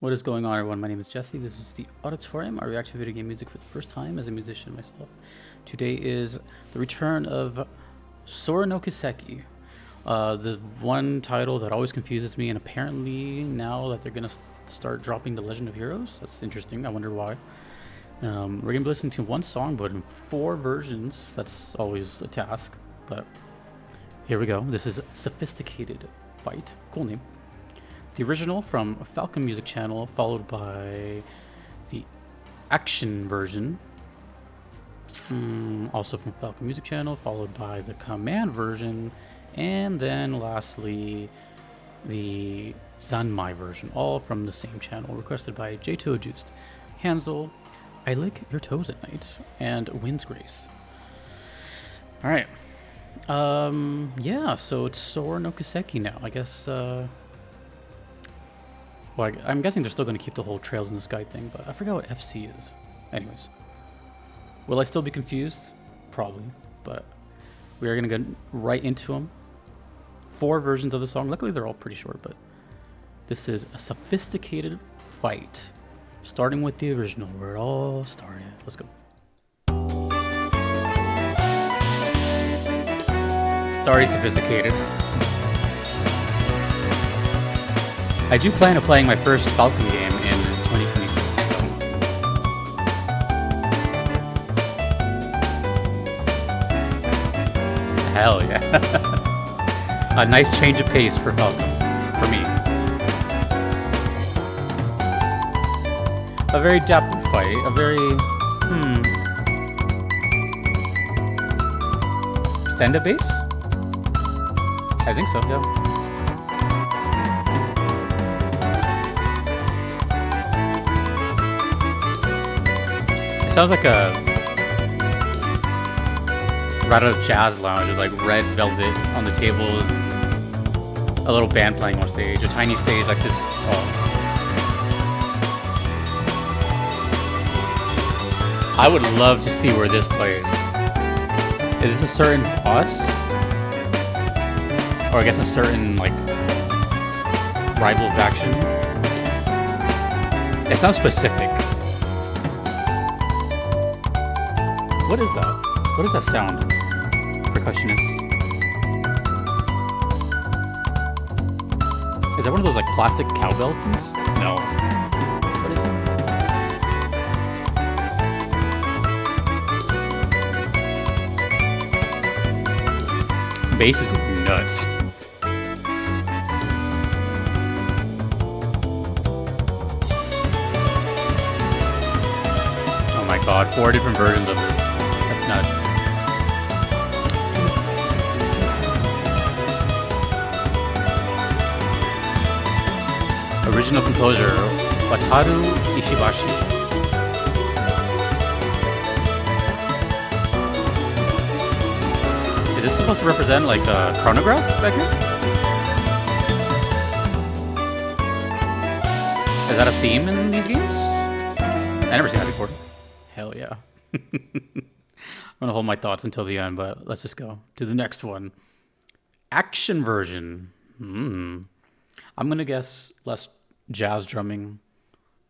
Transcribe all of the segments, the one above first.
What is going on, everyone? My name is Jesse. This is the Auditorium. I react to video game music for the first time as a musician myself. Today is the return of Sora no Kiseki, the one title that always confuses me, and apparently now that they're gonna start dropping the Legend of Heroes, that's interesting. I wonder why. We're gonna be listening to one song, but in 4 versions. That's always a task, but here we go. This is Sophisticated Fight. Cool name. The original from Falcon Music Channel, followed by the action version, also from Falcon Music Channel, followed by the command version, and then lastly the Zanmai version, all from the same channel, requested by J2 Juiced, Hansel, I Lick Your Toes at Night, and Wind's Grace. Alright. Yeah, so it's Sora no Kiseki now. I guess, well, I'm guessing they're still going to keep the whole Trails in the Sky thing, but I forgot what FC is. Anyways. Will I still be confused? Probably, but we are going to get right into them. 4 versions of the song. Luckily, they're all pretty short, but this is a Sophisticated Fight, starting with the original, where it all started. Let's go. It's already sophisticated. I do plan on playing my first Falcon game in 2026, so. Hell yeah. A nice change of pace for Falcon, for me. A very dapper fight, a very, stand-up base? I think so, yeah. It sounds like a right out of Jazz Lounge with like red velvet on the tables, and a little band playing on stage, a tiny stage like this. Oh. I would love to see where this plays. Is this a certain boss? Or I guess a certain like rival faction? It sounds specific. What is that? What is that sound? Percussionist. Is that one of those like plastic cowbell things? No. What is that? Bass is going nuts. Oh my god, 4 different versions of this. That's nuts. Original composer, Wataru Ishibashi. Is this supposed to represent like a chronograph back here? Is that a theme in these games? I never seen that before. Hell yeah. I'm gonna hold my thoughts until the end, but let's just go to the next one. Action version. I'm gonna guess less jazz drumming,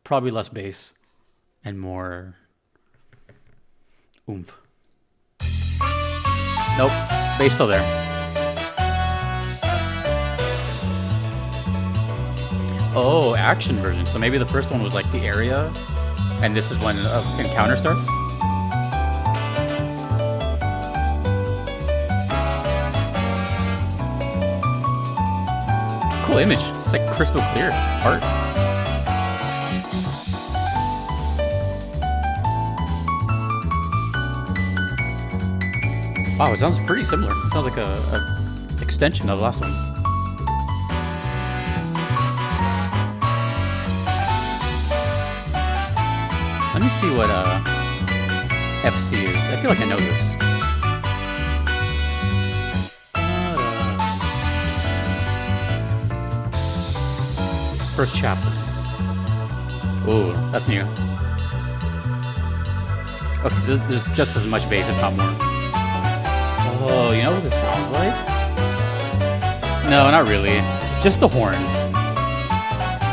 probably less bass, and more oomph. Nope, bass still there. Oh, action version. So maybe the first one was like the area, and this is when an encounter starts? Cool image. It's like crystal clear art. Wow, it sounds pretty similar. It sounds like a extension of the last one. Let me see what FC is. I feel like I know this. First chapter. Ooh, that's new. Okay, there's just as much bass, if not more. Oh, you know what this sounds like? No, not really. Just the horns.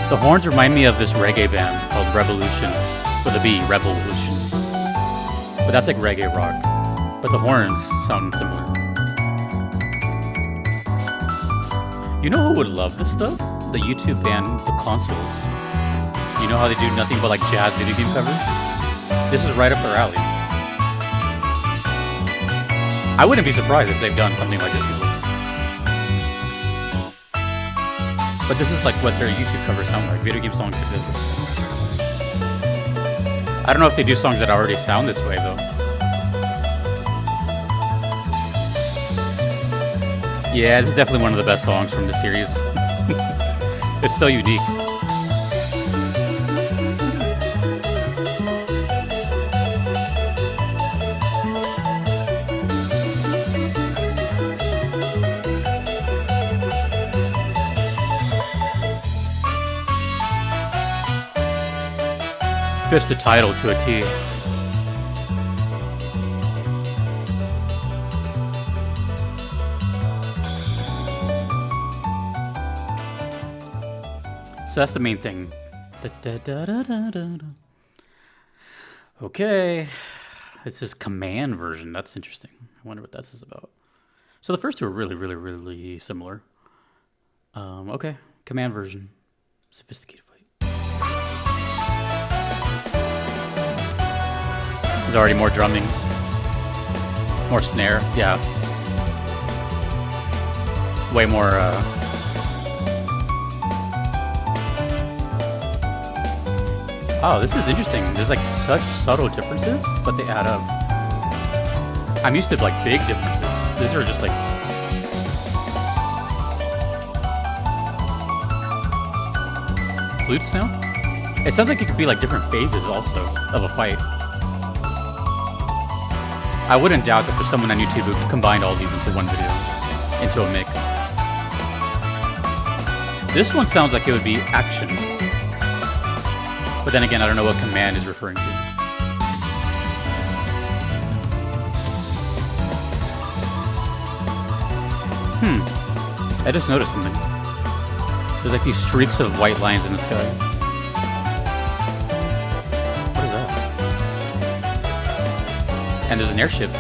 The horns remind me of this reggae band called Revolution, with a B, Revolution. But that's like reggae rock. But the horns sound similar. You know who would love this stuff? The YouTube band, The Consoles. You know how they do nothing but like jazz video game covers? This is right up their alley. I wouldn't be surprised if they've done something like this before. But this is like what their YouTube covers sound like, video game songs like this. I don't know if they do songs that already sound this way though. Yeah, this is definitely one of the best songs from the series. It's so unique. Fits the title to a T. So that's the main thing. Okay. It's this command version. That's interesting. I wonder what this is about. So the first two are really similar. Okay. Command version. Sophisticated fight. There's already more drumming. More snare. Yeah. Way more, Oh, this is interesting. There's like such subtle differences, but they add up. I'm used to like big differences. These are just like... flutes now? It sounds like it could be like different phases also of a fight. I wouldn't doubt that there's someone on YouTube who combined all these into one video, into a mix. This one sounds like it would be action. But then again, I don't know what command is referring to. I just noticed something. There's like these streaks of white lines in the sky. What is that? And there's an airship.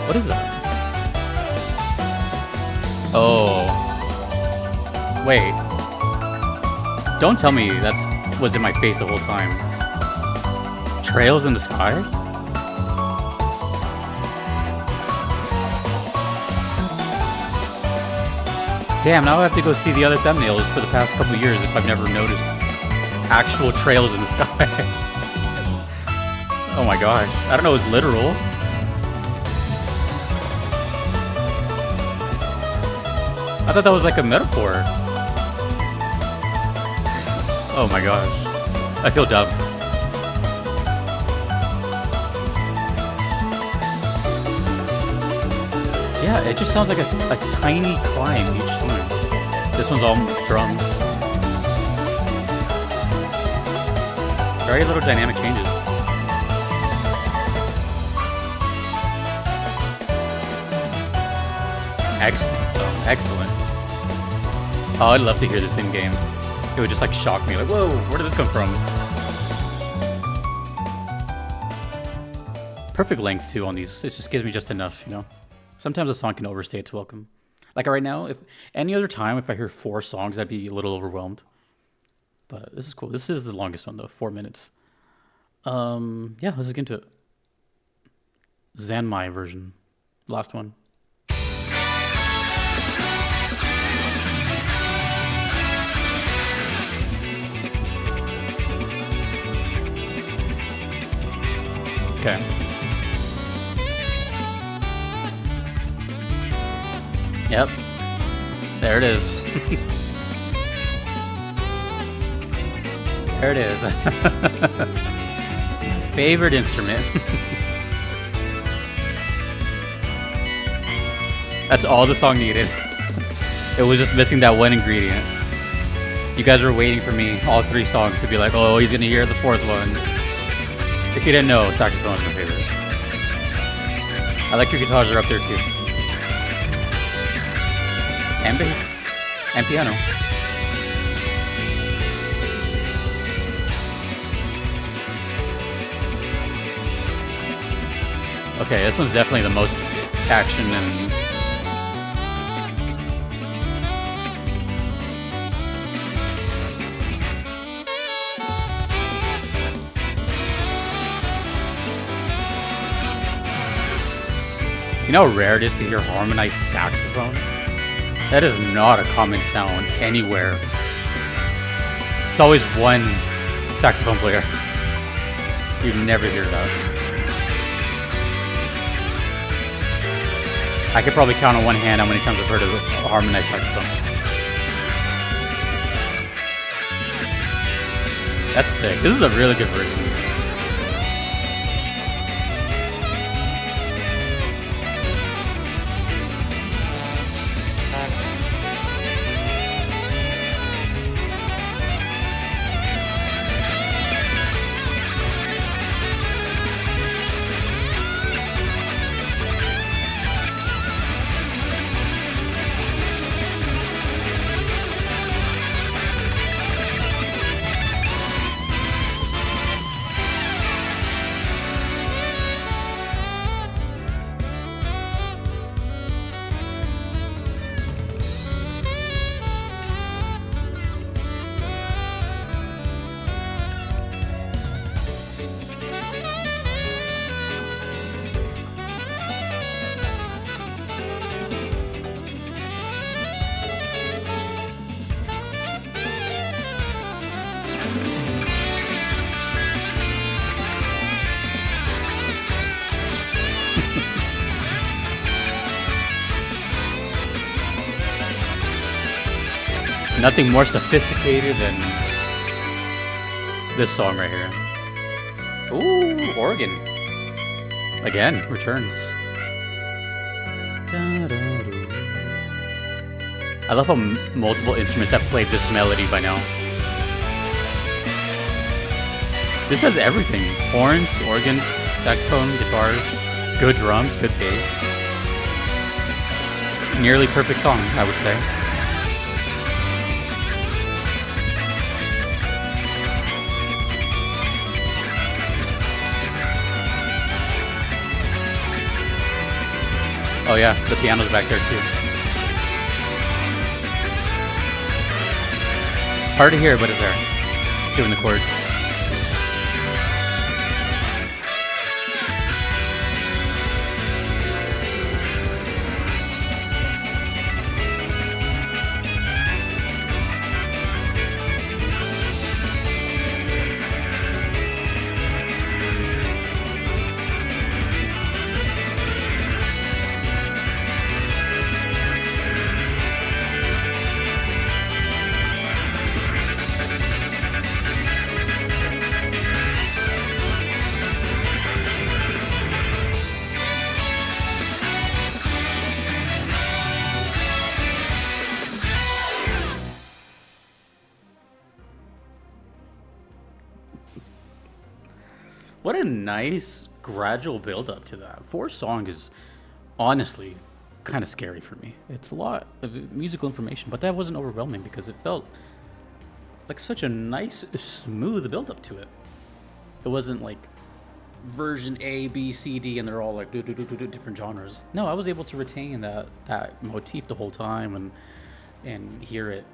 What is that? Oh. Wait. Don't tell me that's was in my face the whole time. Trails in the sky? Damn, now I have to go see the other thumbnails for the past couple years if I've never noticed actual trails in the sky. Oh my gosh. I don't know if it's literal. I thought that was like a metaphor. Oh my gosh. I feel dumb. Yeah, it just sounds like a tiny climb each time. This one's all drums. Very little dynamic changes. Excellent. Oh, excellent. Oh, I'd love to hear this in game. It would just like shock me, like, whoa, where did this come from? Perfect length too on these. It just gives me just enough, you know. Sometimes a song can overstay its welcome. Like right now, if any other time, if I hear 4 songs, I'd be a little overwhelmed. But this is cool. This is the longest one though, 4 minutes. Yeah, let's get into it. Zanmai version, last one. Okay. Yep. There it is. There it is. Favorite instrument. That's all the song needed. It was just missing that one ingredient. You guys were waiting for me, all 3 songs, to be like, oh, he's gonna hear the 4th one. If you didn't know, saxophone is my favorite. Electric guitars are up there too. And bass. And piano. Okay, this one's definitely the most action and... You know how rare it is to hear harmonized saxophone? That is not a common sound anywhere. It's always one saxophone player. You never hear that. I could probably count on one hand how many times I've heard of a harmonized saxophone. That's sick. This is a really good version. Nothing more sophisticated than this song right here. Ooh, organ. Again, returns. I love how multiple instruments have played this melody by now. This has everything. Horns, organs, saxophone, guitars, good drums, good bass. Nearly perfect song, I would say. Oh yeah, the piano's back there too. Hard to hear, but it's there. Doing the chords. What a nice gradual build up to that. 4 songs is honestly kind of scary for me. It's a lot of musical information, but that wasn't overwhelming because it felt like such a nice, smooth build up to it. It wasn't like version A, B, C, D, and they're all like different genres. No, I was able to retain that motif the whole time and hear it.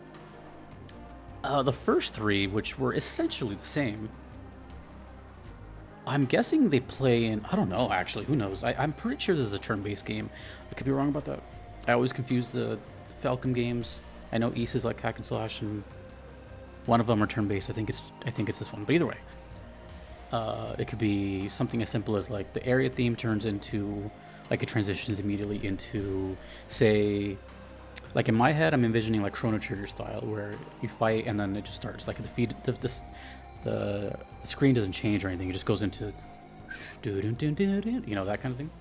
The first 3, which were essentially the same, I'm guessing they play in... I don't know, actually. Who knows? I'm pretty sure this is a turn-based game. I could be wrong about that. I always confuse the Falcom games. I know East is like hack and slash, and one of them are turn-based. I think it's this one. But either way, it could be something as simple as like the area theme turns into... Like it transitions immediately into, say... Like in my head, I'm envisioning like Chrono Trigger style, where you fight and then it just starts. Like the screen doesn't change or anything. It just goes into, you know, that kind of thing.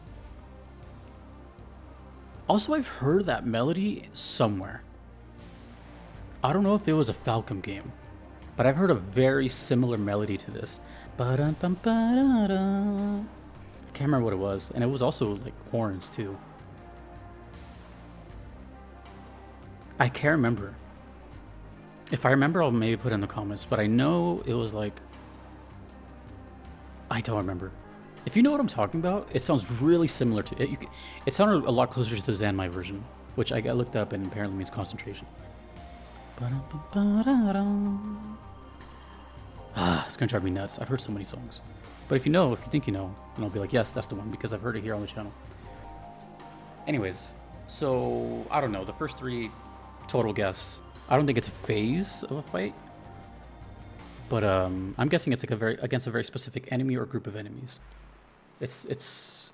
Also, I've heard that melody somewhere. I don't know if it was a Falcom game, but I've heard a very similar melody to this. I can't remember what it was, and it was also like horns too. I can't remember. If I remember, I'll maybe put it in the comments, but I know it was like... I don't remember. If you know what I'm talking about, it sounds really similar to it. It sounded a lot closer to the Zanmai version, which I looked up and apparently means concentration. It's gonna drive me nuts. I've heard so many songs. But if you think you know, then I'll be like, yes, that's the one, because I've heard it here on the channel. Anyways, so I don't know. The first three, total guess. I don't think it's a phase of a fight, but I'm guessing it's like against a very specific enemy or group of enemies. There's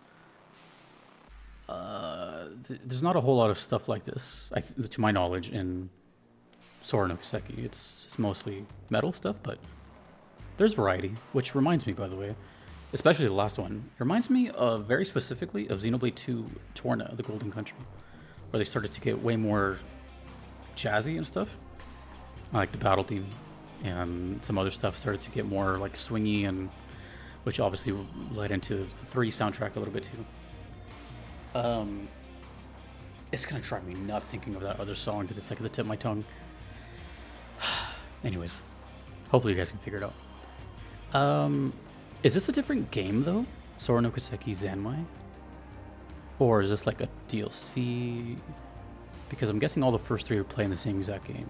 not a whole lot of stuff like this, to my knowledge, in Sora no Kiseki. It's mostly metal stuff, but there's variety, which reminds me, by the way, especially the last one, it reminds me very specifically of Xenoblade 2 Torna, the Golden Country, where they started to get way more jazzy and stuff. Like the battle theme and some other stuff started to get more like swingy, and which obviously led into the 3 soundtrack a little bit too. It's gonna drive me nuts thinking of that other song because it's like at the tip of my tongue. Anyways, hopefully you guys can figure it out. Is this a different game though? Sora no Kiseki Zanmai? Or is this like a DLC? Because I'm guessing all the first 3 are playing the same exact game.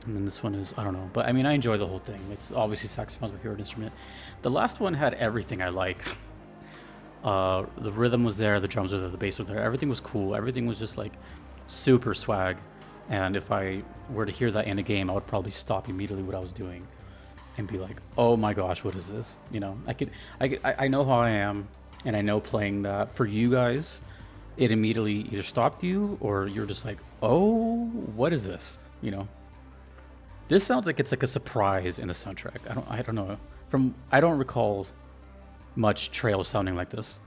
And then this one is, I don't know. But I mean, I enjoy the whole thing. It's obviously saxophone's my favorite instrument. The last one had everything I like. The rhythm was there, the drums were there, the bass was there. Everything was cool. Everything was just like super swag. And if I were to hear that in a game, I would probably stop immediately what I was doing and be like, oh my gosh, what is this? You know, I know how I am, and I know playing that for you guys, it immediately either stopped you or you're just like, oh, what is this? You know, this sounds like it's like a surprise in the soundtrack. I don't know. I don't recall much Trails sounding like this.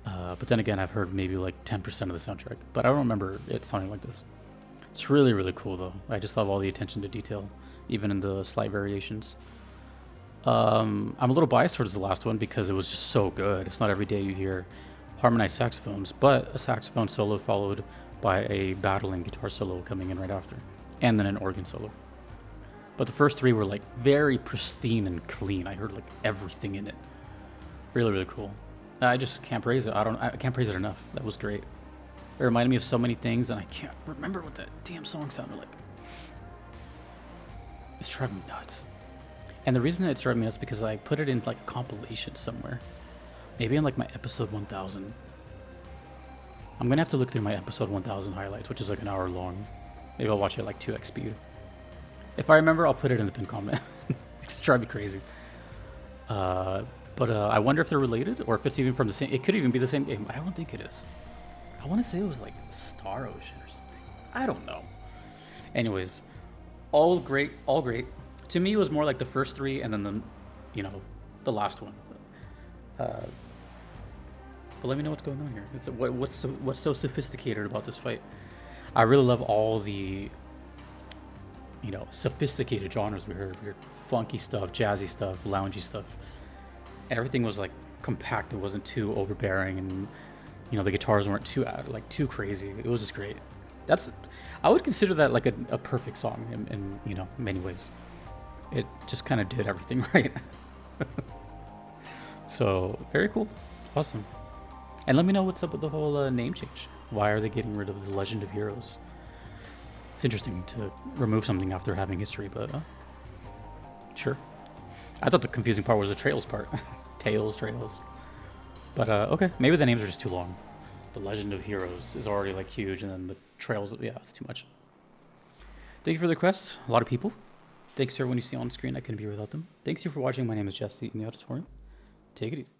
But then again, I've heard maybe like 10% of the soundtrack, but I don't remember it sounding like this. It's really, really cool though. I just love all the attention to detail, even in the slight variations. I'm a little biased towards the last one because it was just so good. It's not every day you hear harmonized saxophones, but a saxophone solo followed by a battling guitar solo coming in right after, and then an organ solo. But the first 3 were like very pristine and clean. I heard like everything in it. Really, really cool. I just can't praise it. I can't praise it enough. That was great. It reminded me of so many things, and I can't remember what that damn song sounded like. It's driving me nuts. And the reason it's driving me nuts is because I put it in like a compilation somewhere. Maybe in like my episode 1000. I'm gonna have to look through my episode 1000 highlights, which is like an hour long. Maybe I'll watch it at like 2x speed. If I remember, I'll put it in the pinned comment. It's driving me crazy. But I wonder if they're related, or if it's even from the same. It could even be the same game, but I don't think it is. I want to say it was like Star Ocean or something. I don't know. Anyways, all great, all great. To me, it was more like the first 3, and then the last one. But let me know what's going on here. What's so sophisticated about this fight? I really love all the sophisticated genres we heard. We heard funky stuff, jazzy stuff, loungy stuff. Everything was like compact. It wasn't too overbearing, and the guitars weren't too crazy. It was just great. I would consider that like a perfect song in many ways. It just kind of did everything right. So very cool, awesome. And let me know what's up with the whole name change. Why are they getting rid of the Legend of Heroes? It's interesting to remove something after having history, but sure. I thought the confusing part was the Trails part. Trails. But okay, maybe the names are just too long. The Legend of Heroes is already like huge, and then the Trails, yeah, it's too much. Thank you for the requests. A lot of people. Thanks to everyone you see on screen. I couldn't be here without them. Thanks you for watching. My name is Jesse in the Auditorium. Take it easy.